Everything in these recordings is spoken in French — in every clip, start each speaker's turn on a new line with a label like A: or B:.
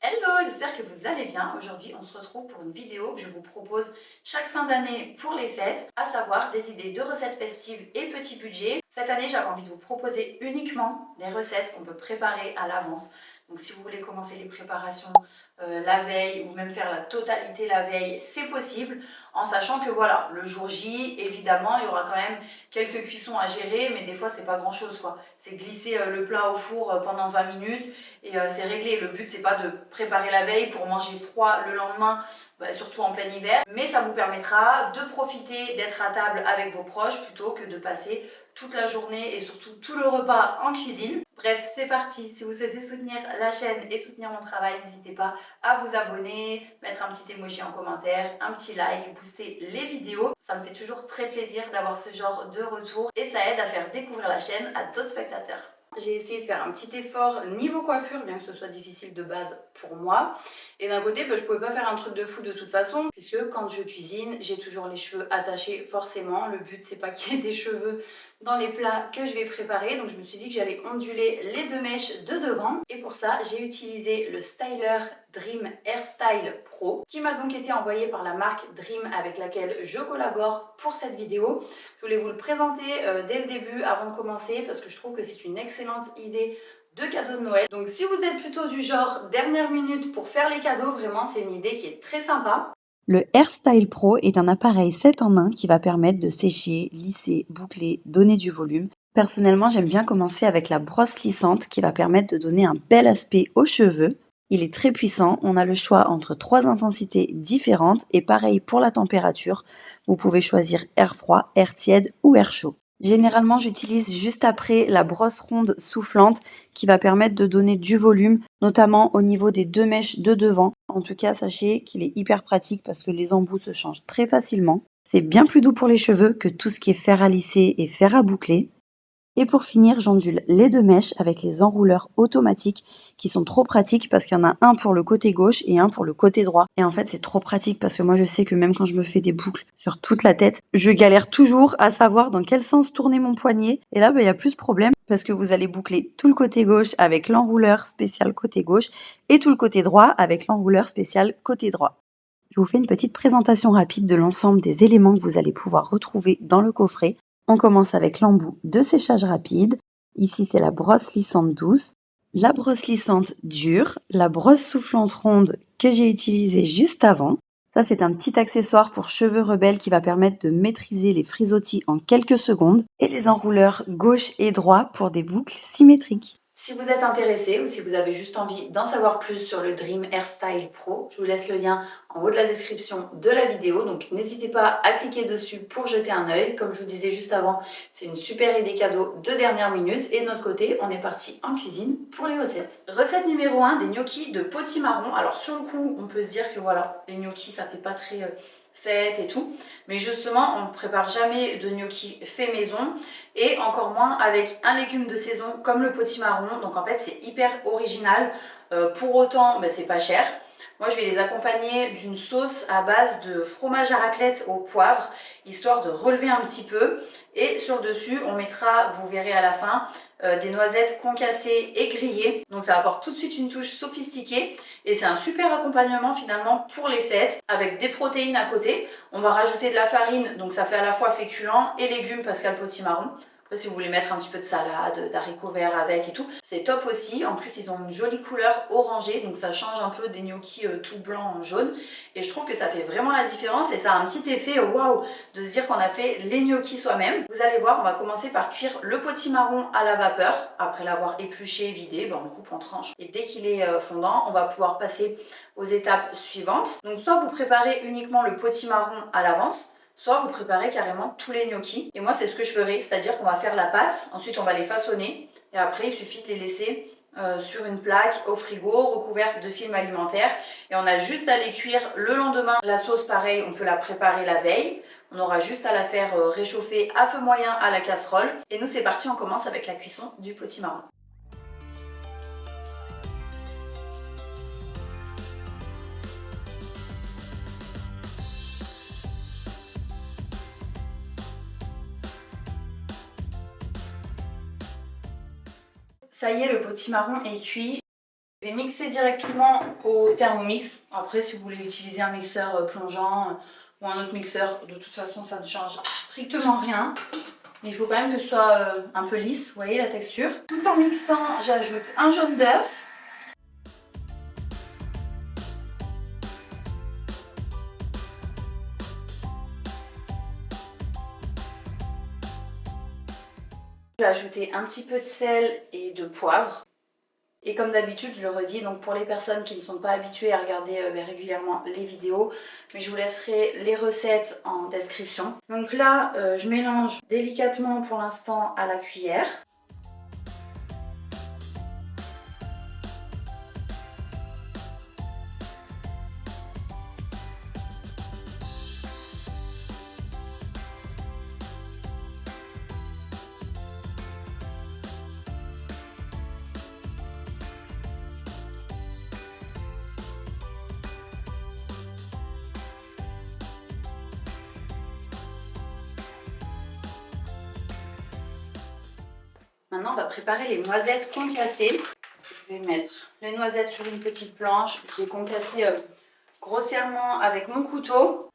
A: Hello, j'espère que vous allez bien. Aujourd'hui, on se retrouve pour une vidéo que je vous propose chaque fin d'année pour les fêtes, à savoir des idées de recettes festives et petit budget. Cette année, j'avais envie de vous proposer uniquement des recettes qu'on peut préparer à l'avance. Donc si vous voulez commencer les préparations la veille ou même faire la totalité la veille, c'est possible, en sachant que voilà, le jour J, évidemment, il y aura quand même quelques cuissons à gérer, mais des fois, c'est pas grand-chose, quoi. C'est glisser le plat au four pendant 20 minutes et c'est réglé. Le but, c'est pas de préparer la veille pour manger froid le lendemain, surtout en plein hiver, mais ça vous permettra de profiter d'être à table avec vos proches plutôt que de passer toute la journée et surtout tout le repas en cuisine. Bref, c'est parti. Si vous souhaitez soutenir la chaîne et soutenir mon travail, n'hésitez pas à vous abonner, mettre un petit emoji en commentaire, un petit like, booster les vidéos. Ça me fait toujours très plaisir d'avoir ce genre de retour et ça aide à faire découvrir la chaîne à d'autres spectateurs. J'ai essayé de faire un petit effort niveau coiffure, bien que ce soit difficile de base pour moi. Et d'un côté, je pouvais pas faire un truc de fou de toute façon, puisque quand je cuisine, j'ai toujours les cheveux attachés forcément. Le but, c'est pas qu'il y ait des cheveux dans les plats que je vais préparer. Donc je me suis dit que j'allais onduler les deux mèches de devant. Et pour ça, j'ai utilisé le styler Dream Hairstyle Pro, qui m'a donc été envoyé par la marque Dream avec laquelle je collabore pour cette vidéo. Je voulais vous le présenter dès le début avant de commencer parce que je trouve que c'est une excellente idée de cadeau de Noël. Donc si vous êtes plutôt du genre dernière minute pour faire les cadeaux, vraiment c'est une idée qui est très sympa.
B: Le Hairstyle Pro est un appareil 7 en 1 qui va permettre de sécher, lisser, boucler, donner du volume. Personnellement, j'aime bien commencer avec la brosse lissante qui va permettre de donner un bel aspect aux cheveux. Il est très puissant, on a le choix entre 3 intensités différentes et pareil pour la température. Vous pouvez choisir air froid, air tiède ou air chaud. Généralement, j'utilise juste après la brosse ronde soufflante qui va permettre de donner du volume, notamment au niveau des deux mèches de devant. En tout cas, sachez qu'il est hyper pratique parce que les embouts se changent très facilement. C'est bien plus doux pour les cheveux que tout ce qui est fer à lisser et fer à boucler. Et pour finir, j'ondule les deux mèches avec les enrouleurs automatiques qui sont trop pratiques parce qu'il y en a un pour le côté gauche et un pour le côté droit. Et en fait, c'est trop pratique parce que moi, je sais que même quand je me fais des boucles sur toute la tête, je galère toujours à savoir dans quel sens tourner mon poignet. Et là, il y a plus de problème parce que vous allez boucler tout le côté gauche avec l'enrouleur spécial côté gauche et tout le côté droit avec l'enrouleur spécial côté droit. Je vous fais une petite présentation rapide de l'ensemble des éléments que vous allez pouvoir retrouver dans le coffret. On commence avec l'embout de séchage rapide. Ici, c'est la brosse lissante douce, la brosse lissante dure, la brosse soufflante ronde que j'ai utilisée juste avant. Ça, c'est un petit accessoire pour cheveux rebelles qui va permettre de maîtriser les frisottis en quelques secondes. Et les enrouleurs gauche et droit pour des boucles symétriques.
A: Si vous êtes intéressé ou si vous avez juste envie d'en savoir plus sur le Dream Hairstyle Pro, je vous laisse le lien en haut de la description de la vidéo. Donc n'hésitez pas à cliquer dessus pour jeter un œil. Comme je vous disais juste avant, c'est une super idée cadeau de dernière minute. Et de notre côté, on est parti en cuisine pour les recettes. Recette numéro 1, des gnocchis de potimarron. Alors sur le coup, on peut se dire que voilà, les gnocchis, ça fait pas très fête et tout. Mais justement, on ne prépare jamais de gnocchis fait maison et encore moins avec un légume de saison comme le potimarron. Donc en fait, c'est hyper original. Pour autant, c'est pas cher. Moi, je vais les accompagner d'une sauce à base de fromage à raclette au poivre, histoire de relever un petit peu. Et sur le dessus, on mettra, vous verrez à la fin, des noisettes concassées et grillées. Donc ça apporte tout de suite une touche sophistiquée. Et c'est un super accompagnement finalement pour les fêtes, avec des protéines à côté. On va rajouter de la farine, donc ça fait à la fois féculent et légumes parce qu'il y a le potimarron. Après, si vous voulez mettre un petit peu de salade, d'haricots verts avec et tout, c'est top aussi. En plus, ils ont une jolie couleur orangée, donc ça change un peu des gnocchis tout blancs en jaune. Et je trouve que ça fait vraiment la différence et ça a un petit effet waouh de se dire qu'on a fait les gnocchis soi-même. Vous allez voir, on va commencer par cuire le potimarron à la vapeur. Après l'avoir épluché, vidé, on le coupe en tranches. Et dès qu'il est fondant, on va pouvoir passer aux étapes suivantes. Donc soit vous préparez uniquement le potimarron à l'avance, soit vous préparez carrément tous les gnocchis. Et moi, c'est ce que je ferai, c'est-à-dire qu'on va faire la pâte, ensuite on va les façonner, et après, il suffit de les laisser sur une plaque au frigo, recouverte de film alimentaire. Et on a juste à les cuire le lendemain. La sauce, pareil, on peut la préparer la veille. On aura juste à la faire réchauffer à feu moyen à la casserole. Et nous, c'est parti, on commence avec la cuisson du potimarron. Ça y est, le potimarron est cuit. Je vais mixer directement au Thermomix. Après, si vous voulez utiliser un mixeur plongeant ou un autre mixeur, de toute façon, ça ne change strictement rien. Mais il faut quand même que ce soit un peu lisse, vous voyez la texture. Tout en mixant, j'ajoute un jaune d'œuf. Je vais ajouter un petit peu de sel et de poivre. Et comme d'habitude, je le redis, donc pour les personnes qui ne sont pas habituées à regarder régulièrement les vidéos, mais je vous laisserai les recettes en description. Donc là, je mélange délicatement pour l'instant à la cuillère. Maintenant, on va préparer les noisettes concassées. Je vais mettre les noisettes sur une petite planche. Je vais concasser grossièrement avec mon couteau.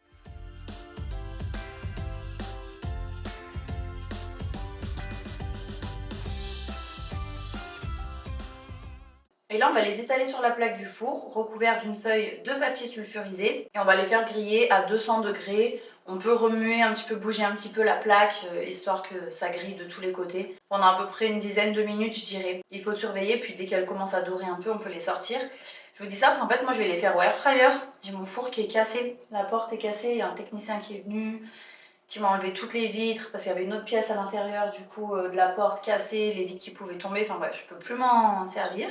A: Et là, on va les étaler sur la plaque du four, recouvert d'une feuille de papier sulfurisé. Et on va les faire griller à 200 degrés. On peut remuer un petit peu, bouger un petit peu la plaque, histoire que ça grille de tous les côtés. Pendant à peu près une dizaine de minutes, je dirais. Il faut surveiller, puis dès qu'elles commencent à dorer un peu, on peut les sortir. Je vous dis ça parce qu'en fait, moi, je vais les faire au air fryer. J'ai mon four qui est cassé, la porte est cassée. Il y a un technicien qui est venu, qui m'a enlevé toutes les vitres, parce qu'il y avait une autre pièce à l'intérieur, du coup, de la porte cassée, les vitres qui pouvaient tomber. Enfin bref, je peux plus m'en servir.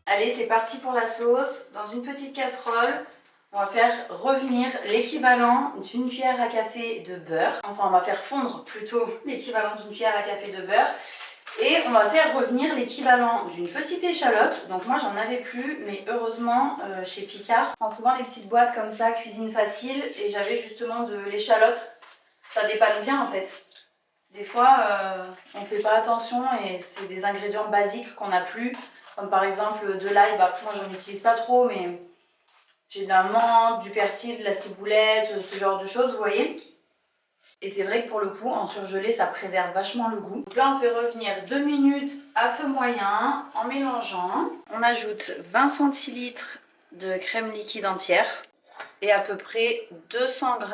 A: Allez, c'est parti pour la sauce. Dans une petite casserole, on va faire revenir l'équivalent d'une cuillère à café de beurre. Enfin, on va faire fondre plutôt l'équivalent d'une cuillère à café de beurre. Et on va faire revenir l'équivalent d'une petite échalote. Donc moi, j'en avais plus, mais heureusement, chez Picard, je prends souvent les petites boîtes comme ça, cuisine facile. Et j'avais justement de l'échalote. Ça dépanne bien en fait. Des fois, on ne fait pas attention et c'est des ingrédients basiques qu'on n'a plus. Comme par exemple de l'ail, bah après moi j'en utilise pas trop, mais j'ai de la menthe, du persil, de la ciboulette, ce genre de choses, vous voyez. Et c'est vrai que pour le coup, en surgelé, ça préserve vachement le goût. Donc là, on fait revenir 2 minutes à feu moyen en mélangeant. On ajoute 20 centilitres de crème liquide entière et à peu près 200 g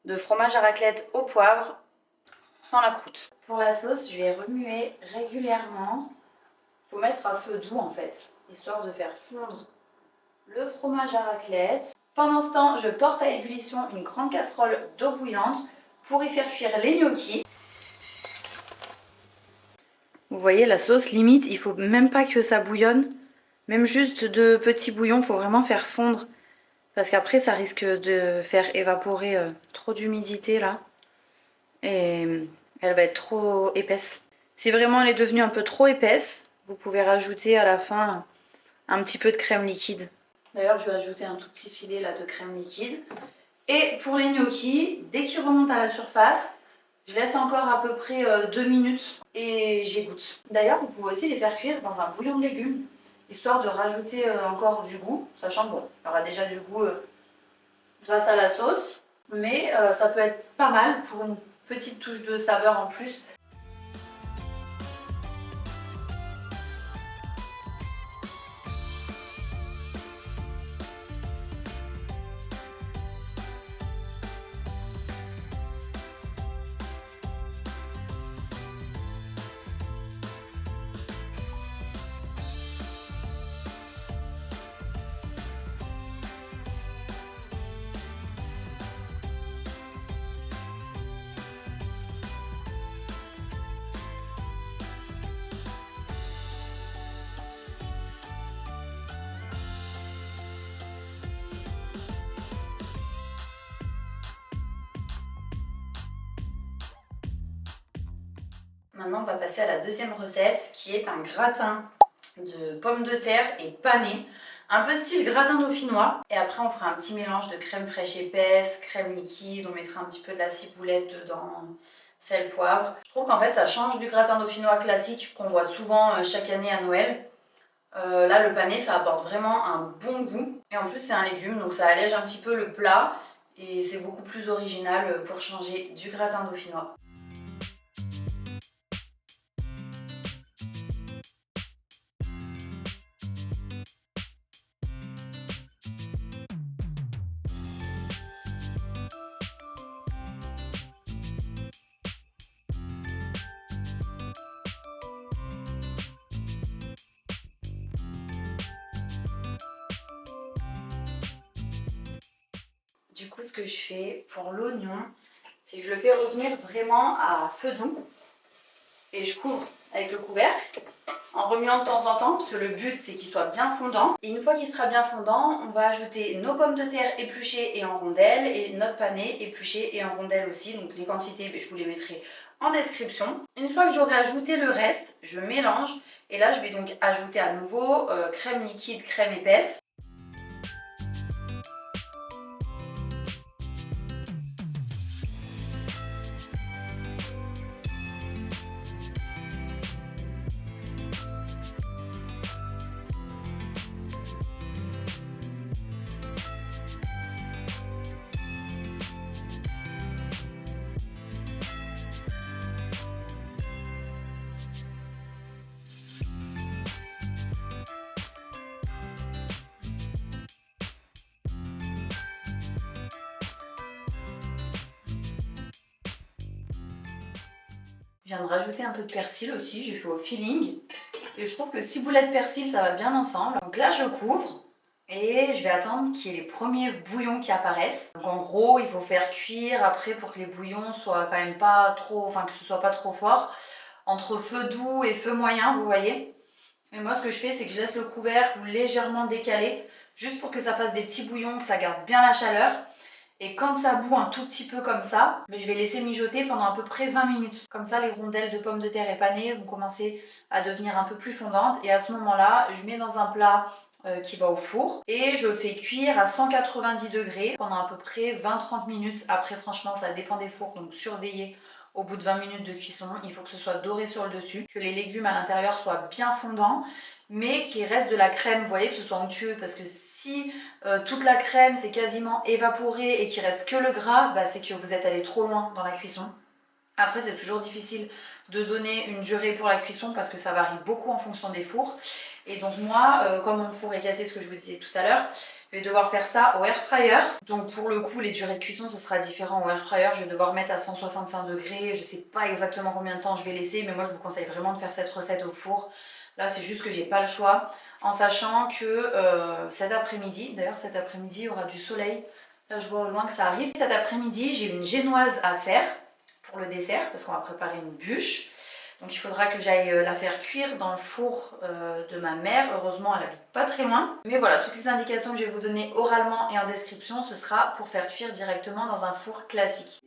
A: de fromage à raclette au poivre sans la croûte. Pour la sauce, je vais remuer régulièrement. Il faut mettre à feu doux en fait, histoire de faire fondre le fromage à raclette. Pendant ce temps, je porte à ébullition une grande casserole d'eau bouillante pour y faire cuire les gnocchis. Vous voyez la sauce, limite, il faut même pas que ça bouillonne. Même juste de petits bouillons, il faut vraiment faire fondre. Parce qu'après, ça risque de faire évaporer trop d'humidité là. Et elle va être trop épaisse. Si vraiment elle est devenue un peu trop épaisse, vous pouvez rajouter à la fin un petit peu de crème liquide. D'ailleurs, je vais ajouter un tout petit filet là de crème liquide. Et pour les gnocchis, dès qu'ils remontent à la surface, je laisse encore à peu près 2 minutes et j'égoutte. D'ailleurs, vous pouvez aussi les faire cuire dans un bouillon de légumes, histoire de rajouter encore du goût, sachant que bon, il y aura déjà du goût grâce à la sauce. Mais ça peut être pas mal pour une petite touche de saveur en plus. Maintenant, on va passer à la deuxième recette qui est un gratin de pommes de terre et pané. Un peu style gratin dauphinois. Et après on fera un petit mélange de crème fraîche épaisse, crème liquide, on mettra un petit peu de la ciboulette dedans, sel, poivre. Je trouve qu'en fait ça change du gratin dauphinois classique qu'on voit souvent chaque année à Noël. Là le panais ça apporte vraiment un bon goût. Et en plus c'est un légume donc ça allège un petit peu le plat. Et c'est beaucoup plus original pour changer du gratin dauphinois. Du coup, ce que je fais pour l'oignon, c'est que je le fais revenir vraiment à feu doux et je couvre avec le couvercle en remuant de temps en temps parce que le but c'est qu'il soit bien fondant. Et une fois qu'il sera bien fondant, on va ajouter nos pommes de terre épluchées et en rondelles et notre panais épluché et en rondelles aussi. Donc les quantités, je vous les mettrai en description. Une fois que j'aurai ajouté le reste, je mélange et là je vais donc ajouter à nouveau crème liquide, crème épaisse. Je viens de rajouter un peu de persil aussi, j'ai fait au feeling. Et je trouve que ciboulette de persil, ça va bien ensemble. Donc là, je couvre et je vais attendre qu'il y ait les premiers bouillons qui apparaissent. Donc en gros, il faut faire cuire après pour que les bouillons soient quand même pas trop, enfin que ce soit pas trop fort. Entre feu doux et feu moyen, vous voyez. Et moi, ce que je fais, c'est que je laisse le couvercle légèrement décalé, juste pour que ça fasse des petits bouillons, que ça garde bien la chaleur. Et quand ça bout un tout petit peu comme ça, je vais laisser mijoter pendant à peu près 20 minutes. Comme ça, les rondelles de pommes de terre épanées vont commencer à devenir un peu plus fondantes. Et à ce moment-là, je mets dans un plat qui va au four. Et je fais cuire à 190 degrés pendant à peu près 20-30 minutes. Après, franchement, ça dépend des fours, donc surveillez. Au bout de 20 minutes de cuisson, il faut que ce soit doré sur le dessus, que les légumes à l'intérieur soient bien fondants, mais qu'il reste de la crème, vous voyez, que ce soit onctueux, parce que si toute la crème s'est quasiment évaporée et qu'il reste que le gras, bah, c'est que vous êtes allé trop loin dans la cuisson. Après, c'est toujours difficile de donner une durée pour la cuisson parce que ça varie beaucoup en fonction des fours. Et donc moi, comme mon four est cassé, ce que je vous disais tout à l'heure, je vais devoir faire ça au air fryer. Donc pour le coup, les durées de cuisson, ce sera différent au air fryer. Je vais devoir mettre à 165 degrés. Je ne sais pas exactement combien de temps je vais laisser, mais moi, je vous conseille vraiment de faire cette recette au four. Là, c'est juste que j'ai pas le choix, en sachant que cet après-midi, d'ailleurs cet après-midi, il y aura du soleil. Là, je vois au loin que ça arrive. Cet après-midi, j'ai une génoise à faire pour le dessert, parce qu'on va préparer une bûche. Donc il faudra que j'aille la faire cuire dans le four de ma mère. Heureusement, elle habite pas très loin. Mais voilà, toutes les indications que je vais vous donner oralement et en description, ce sera pour faire cuire directement dans un four classique.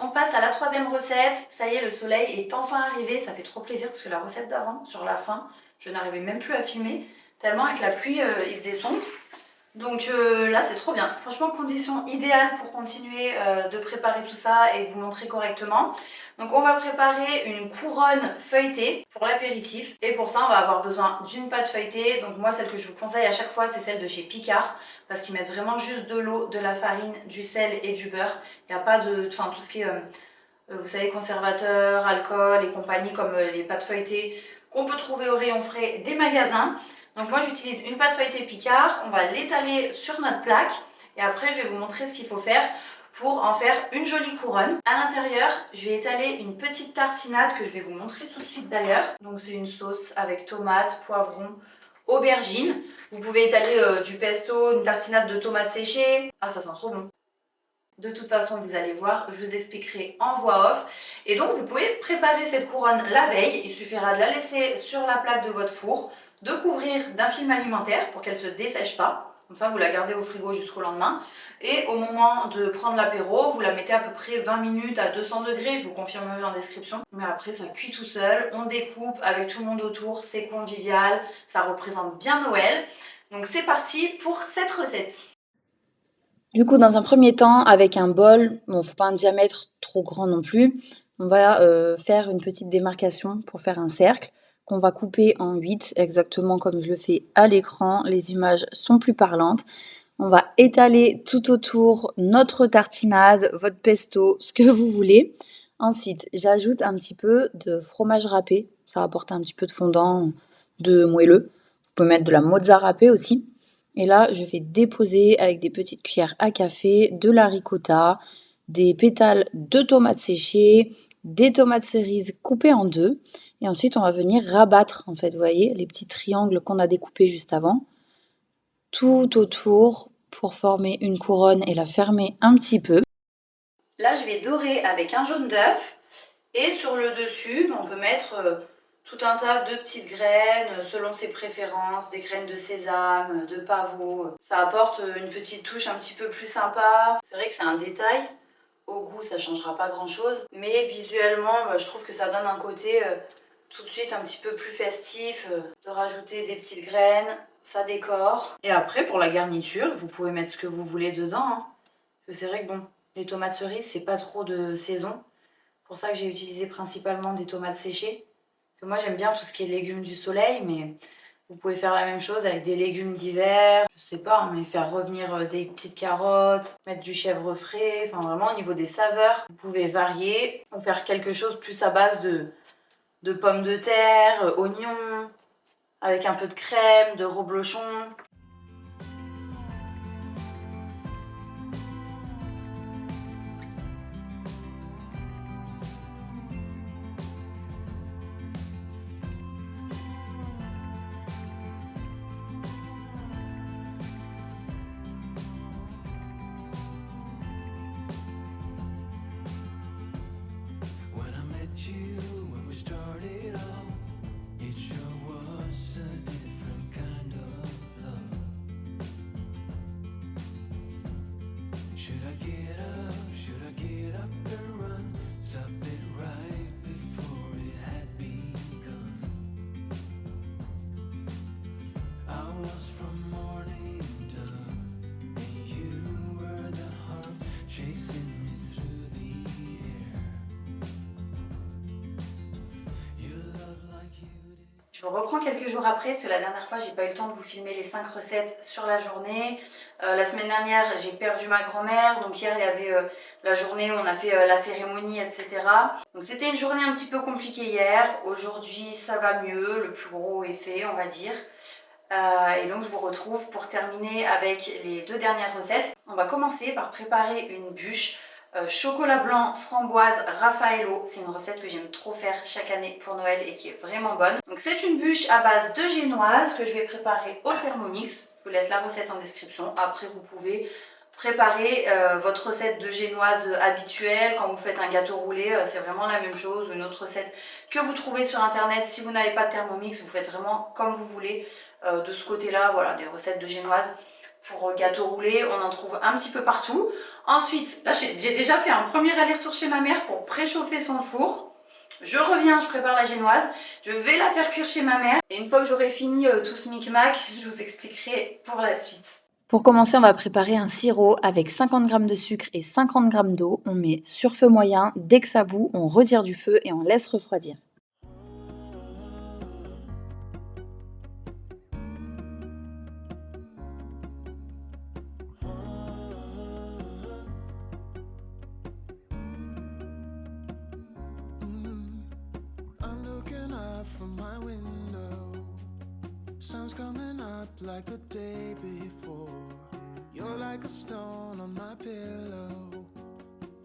A: On passe à la troisième recette. Ça y est, le soleil est enfin arrivé. Ça fait trop plaisir parce que la recette d'avant, sur la fin, je n'arrivais même plus à filmer. Tellement avec la pluie, il faisait sombre. Donc là, c'est trop bien. Franchement, condition idéale pour continuer de préparer tout ça et vous montrer correctement. Donc on va préparer une couronne feuilletée pour l'apéritif. Et pour ça, on va avoir besoin d'une pâte feuilletée. Donc moi, celle que je vous conseille à chaque fois, c'est celle de chez Picard. Parce qu'ils mettent vraiment juste de l'eau, de la farine, du sel et du beurre. Il n'y a pas de... Enfin, tout ce qui est, vous savez, conservateur, alcool et compagnie, comme les pâtes feuilletées qu'on peut trouver au rayon frais des magasins. Donc moi j'utilise une pâte feuilletée Picard, on va l'étaler sur notre plaque et après je vais vous montrer ce qu'il faut faire pour en faire une jolie couronne. À l'intérieur, je vais étaler une petite tartinade que je vais vous montrer tout de suite d'ailleurs. Donc c'est une sauce avec tomates, poivrons, aubergines. Vous pouvez étaler du pesto, une tartinade de tomates séchées. Ah, ça sent trop bon. De toute façon, vous allez voir, je vous expliquerai en voix off. Et donc, vous pouvez préparer cette couronne la veille. Il suffira de la laisser sur la plaque de votre four, de couvrir d'un film alimentaire pour qu'elle ne se dessèche pas. Comme ça, vous la gardez au frigo jusqu'au lendemain. Et au moment de prendre l'apéro, vous la mettez à peu près 20 minutes à 200 degrés. Je vous confirmerai en description. Mais après, ça cuit tout seul. On découpe avec tout le monde autour. C'est convivial. Ça représente bien Noël. Donc, c'est parti pour cette recette.
B: Du coup, dans un premier temps, avec un bol, bon, faut pas un diamètre trop grand non plus, on va faire une petite démarcation pour faire un cercle qu'on va couper en 8, exactement comme je le fais à l'écran. Les images sont plus parlantes. On va étaler tout autour notre tartinade, votre pesto, ce que vous voulez. Ensuite, j'ajoute un petit peu de fromage râpé. Ça va apporter un petit peu de fondant, de moelleux. Vous pouvez mettre de la mozza râpée aussi. Et là, je vais déposer avec des petites cuillères à café de la ricotta, des pétales de tomates séchées, des tomates cerises coupées en deux. Et ensuite, on va venir rabattre, en fait, vous voyez, les petits triangles qu'on a découpés juste avant, tout autour pour former une couronne et la fermer un petit peu.
A: Là, je vais dorer avec un jaune d'œuf. Et sur le dessus, on peut mettre tout un tas de petites graines selon ses préférences, des graines de sésame, de pavot. Ça apporte une petite touche un petit peu plus sympa. C'est vrai que c'est un détail. Au goût, ça ne changera pas grand-chose. Mais visuellement, je trouve que ça donne un côté tout de suite un petit peu plus festif. De rajouter des petites graines, ça décore. Et après, pour la garniture, vous pouvez mettre ce que vous voulez dedans. Hein. Parce que c'est vrai que bon, les tomates cerises, c'est pas trop de saison. C'est pour ça que j'ai utilisé principalement des tomates séchées. Parce que moi, j'aime bien tout ce qui est légumes du soleil, mais vous pouvez faire la même chose avec des légumes d'hiver. Je sais pas, mais faire revenir des petites carottes, mettre du chèvre frais. Enfin, vraiment, au niveau des saveurs, vous pouvez varier ou faire quelque chose plus à base de pommes de terre, oignons, avec un peu de crème, de reblochon. Je reprends quelques jours après, parce que la dernière fois, j'ai pas eu le temps de vous filmer les 5 recettes sur la journée. La semaine dernière, j'ai perdu ma grand-mère. Donc hier, il y avait la journée où on a fait la cérémonie, etc. Donc c'était une journée un petit peu compliquée hier. Aujourd'hui, ça va mieux. Le plus gros est fait, on va dire. Et donc je vous retrouve pour terminer avec les 2 dernières recettes. On va commencer par préparer une bûche chocolat blanc, framboise, Raffaello. C'est une recette que j'aime trop faire chaque année pour Noël et qui est vraiment bonne. Donc c'est une bûche à base de génoise que je vais préparer au Thermomix. Je vous laisse la recette en description. Après vous pouvez préparer votre recette de génoise habituelle. Quand vous faites un gâteau roulé, c'est vraiment la même chose. Une autre recette que vous trouvez sur internet. Si vous n'avez pas de Thermomix, vous faites vraiment comme vous voulez. De ce côté-là, voilà, des recettes de génoise. Pour gâteau roulé, on en trouve un petit peu partout. Ensuite, là j'ai déjà fait un premier aller-retour chez ma mère pour préchauffer son four. Je reviens, je prépare la génoise, je vais la faire cuire chez ma mère. Et une fois que j'aurai fini tout ce micmac, je vous expliquerai pour la suite.
B: Pour commencer, on va préparer un sirop avec 50 g de sucre et 50 g d'eau. On met sur feu moyen. Dès que ça bout, on retire du feu et on laisse refroidir.
C: Sun's coming up like the day before. You're like a stone on my pillow.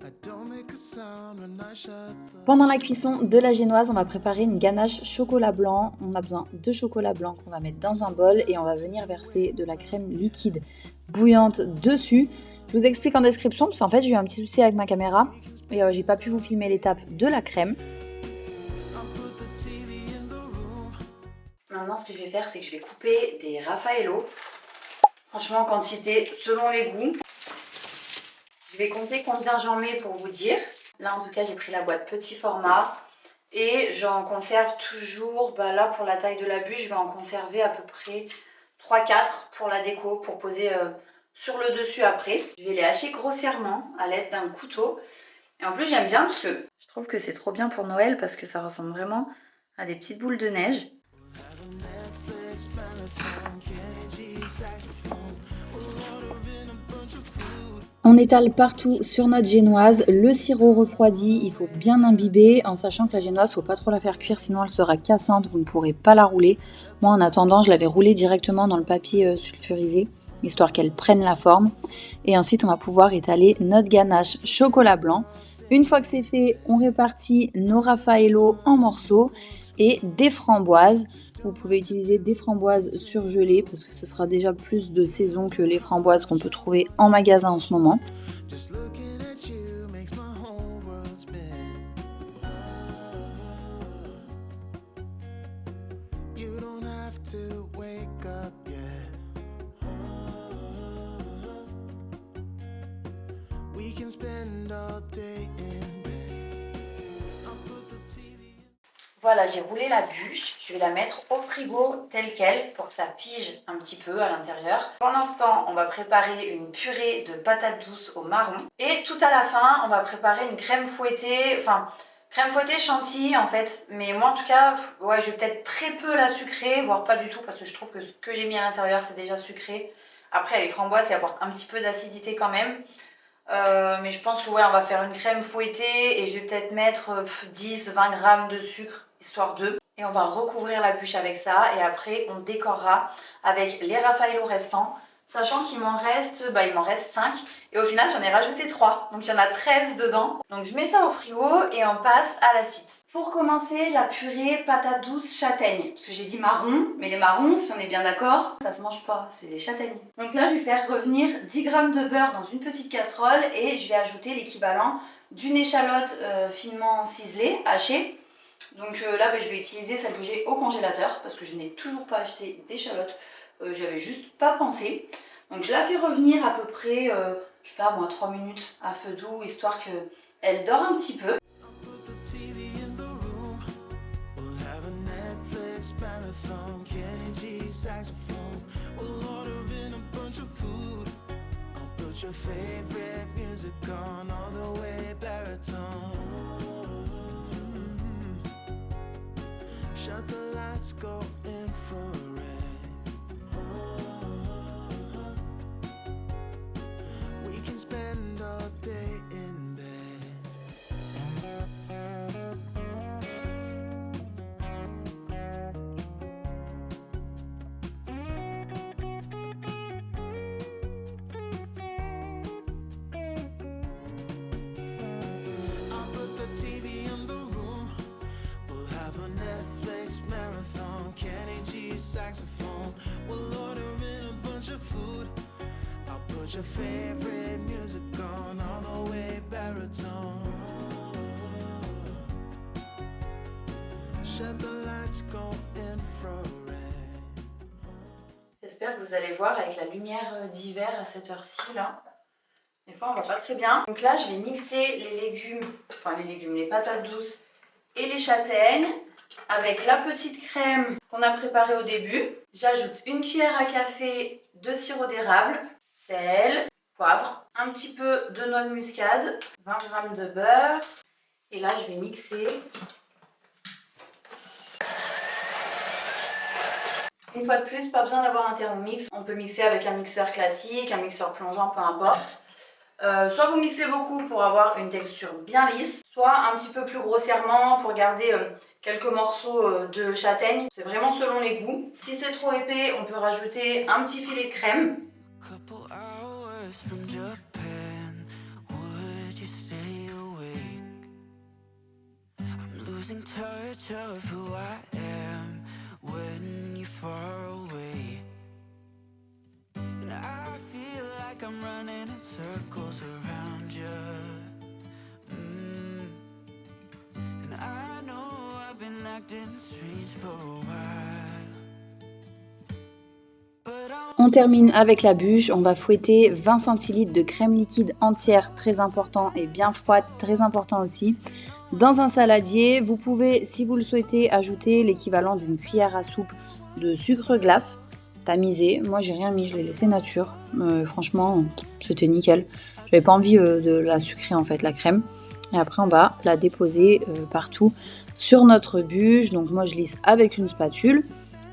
C: I don't make a sound when I shut the...
B: Pendant la cuisson de la génoise, on va préparer une ganache chocolat blanc. On a besoin de chocolat blanc qu'on va mettre dans un bol et on va venir verser de la crème liquide bouillante dessus. Je vous explique en description parce qu'en fait j'ai eu un petit souci avec ma caméra et j'ai pas pu vous filmer l'étape de la crème.
A: Maintenant, ce que je vais faire, c'est que je vais couper des Raffaello. Franchement, en quantité selon les goûts. Je vais compter combien j'en mets pour vous dire. Là, en tout cas, j'ai pris la boîte petit format. Et j'en conserve toujours, là, pour la taille de la bûche, je vais en conserver à peu près 3-4 pour la déco, pour poser sur le dessus après. Je vais les hacher grossièrement à l'aide d'un couteau. Et en plus, j'aime bien parce que je trouve que c'est trop bien pour Noël parce que ça ressemble vraiment à des petites boules de neige.
B: On étale partout sur notre génoise, le sirop refroidi, il faut bien imbiber en sachant que la génoise, il ne faut pas trop la faire cuire sinon elle sera cassante, vous ne pourrez pas la rouler. Moi en attendant, je l'avais roulée directement dans le papier sulfurisé, histoire qu'elle prenne la forme. Et ensuite, on va pouvoir étaler notre ganache chocolat blanc. Une fois que c'est fait, on répartit nos Raffaello en morceaux et des framboises. Vous pouvez utiliser des framboises surgelées parce que ce sera déjà plus de saison que les framboises qu'on peut trouver en magasin en ce moment.
A: Voilà, j'ai roulé la bûche, je vais la mettre au frigo telle quelle pour que ça fige un petit peu à l'intérieur. Pendant ce temps, on va préparer une purée de patates douces au marron. Et tout à la fin, on va préparer une crème fouettée, crème fouettée chantilly en fait. Mais moi en tout cas, ouais, je vais peut-être très peu la sucrer, voire pas du tout parce que je trouve que ce que j'ai mis à l'intérieur c'est déjà sucré. Après les framboises, ça apporte un petit peu d'acidité quand même. Mais je pense que ouais, on va faire une crème fouettée et je vais peut-être mettre 10-20 grammes de sucre histoire de. Et on va recouvrir la bûche avec ça et après on décorera avec les Raffaello restants, sachant qu'il m'en reste, il m'en reste 5 et au final j'en ai rajouté 3, donc il y en a 13 dedans. Donc je mets ça au frigo et on passe à la suite. Pour commencer, la purée patate douce châtaigne, parce que j'ai dit marron, mais les marrons, si on est bien d'accord, ça se mange pas, c'est des châtaignes. Donc là je vais faire revenir 10 g de beurre dans une petite casserole et je vais ajouter l'équivalent d'une échalote finement ciselée, hachée. Donc là je vais utiliser celle que j'ai au congélateur parce que je n'ai toujours pas acheté d'échalote, j'avais juste pas pensé. Donc je la fais revenir à peu près, je sais pas moi, 3 minutes à feu doux histoire qu'elle dore un petit peu.
C: Shut the lights, go infrared. We can spend all day in bed. I'll put the TV in the room. We'll have a Netflix marathon, Kenny G saxophone. We'll order in a bunch of food. I'll put your favorite music on all the way baritone. Shut the lights, go infrared.
A: J'espère que vous allez voir avec la lumière d'hiver à cette heure-ci là. Des fois on voit pas très bien. Donc là je vais mixer les patates douces et les châtaignes avec la petite crème qu'on a préparée au début. J'ajoute une cuillère à café de sirop d'érable, sel, poivre, un petit peu de noix de muscade, 20 g de beurre. Et là je vais mixer. Une fois de plus, pas besoin d'avoir un Thermomix. On peut mixer avec un mixeur classique, un mixeur plongeant, peu importe. Soit vous mixez beaucoup pour avoir une texture bien lisse, soit un petit peu plus grossièrement pour garder quelques morceaux de châtaigne. C'est vraiment selon les goûts. Si c'est trop épais, on peut rajouter un petit filet de crème.
C: Couple hours from Japan, would you stay awake? I'm losing touch of who I am when you're far away. And I feel like I'm running in circles around you. And I know I've been acting strange for a while.
B: On termine avec la bûche, on va fouetter 20 centilitres de crème liquide entière, très important, et bien froide, très important aussi. Dans un saladier, vous pouvez, si vous le souhaitez, ajouter l'équivalent d'une cuillère à soupe de sucre glace, tamisé. Moi, j'ai rien mis, je l'ai laissé nature. Franchement, c'était nickel. J'avais pas envie de la sucrer en fait, la crème. Et après, on va la déposer partout sur notre bûche. Donc moi, je lisse avec une spatule.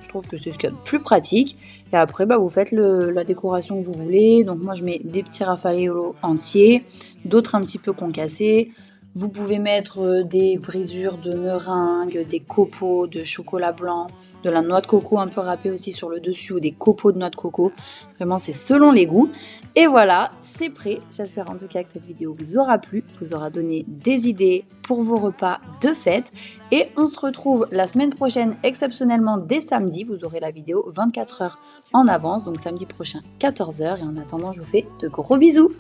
B: Je trouve que c'est ce qu'il y a de plus pratique. Et après, vous faites la décoration que vous voulez. Donc moi, je mets des petits raffaello entiers, d'autres un petit peu concassés. Vous pouvez mettre des brisures de meringue, des copeaux de chocolat blanc, de la noix de coco un peu râpée aussi sur le dessus ou des copeaux de noix de coco. Vraiment, c'est selon les goûts. Et voilà, c'est prêt. J'espère en tout cas que cette vidéo vous aura plu, vous aura donné des idées pour vos repas de fête. Et on se retrouve la semaine prochaine, exceptionnellement dès samedi. Vous aurez la vidéo 24 heures en avance, donc samedi prochain 14 h. Et en attendant, je vous fais de gros bisous.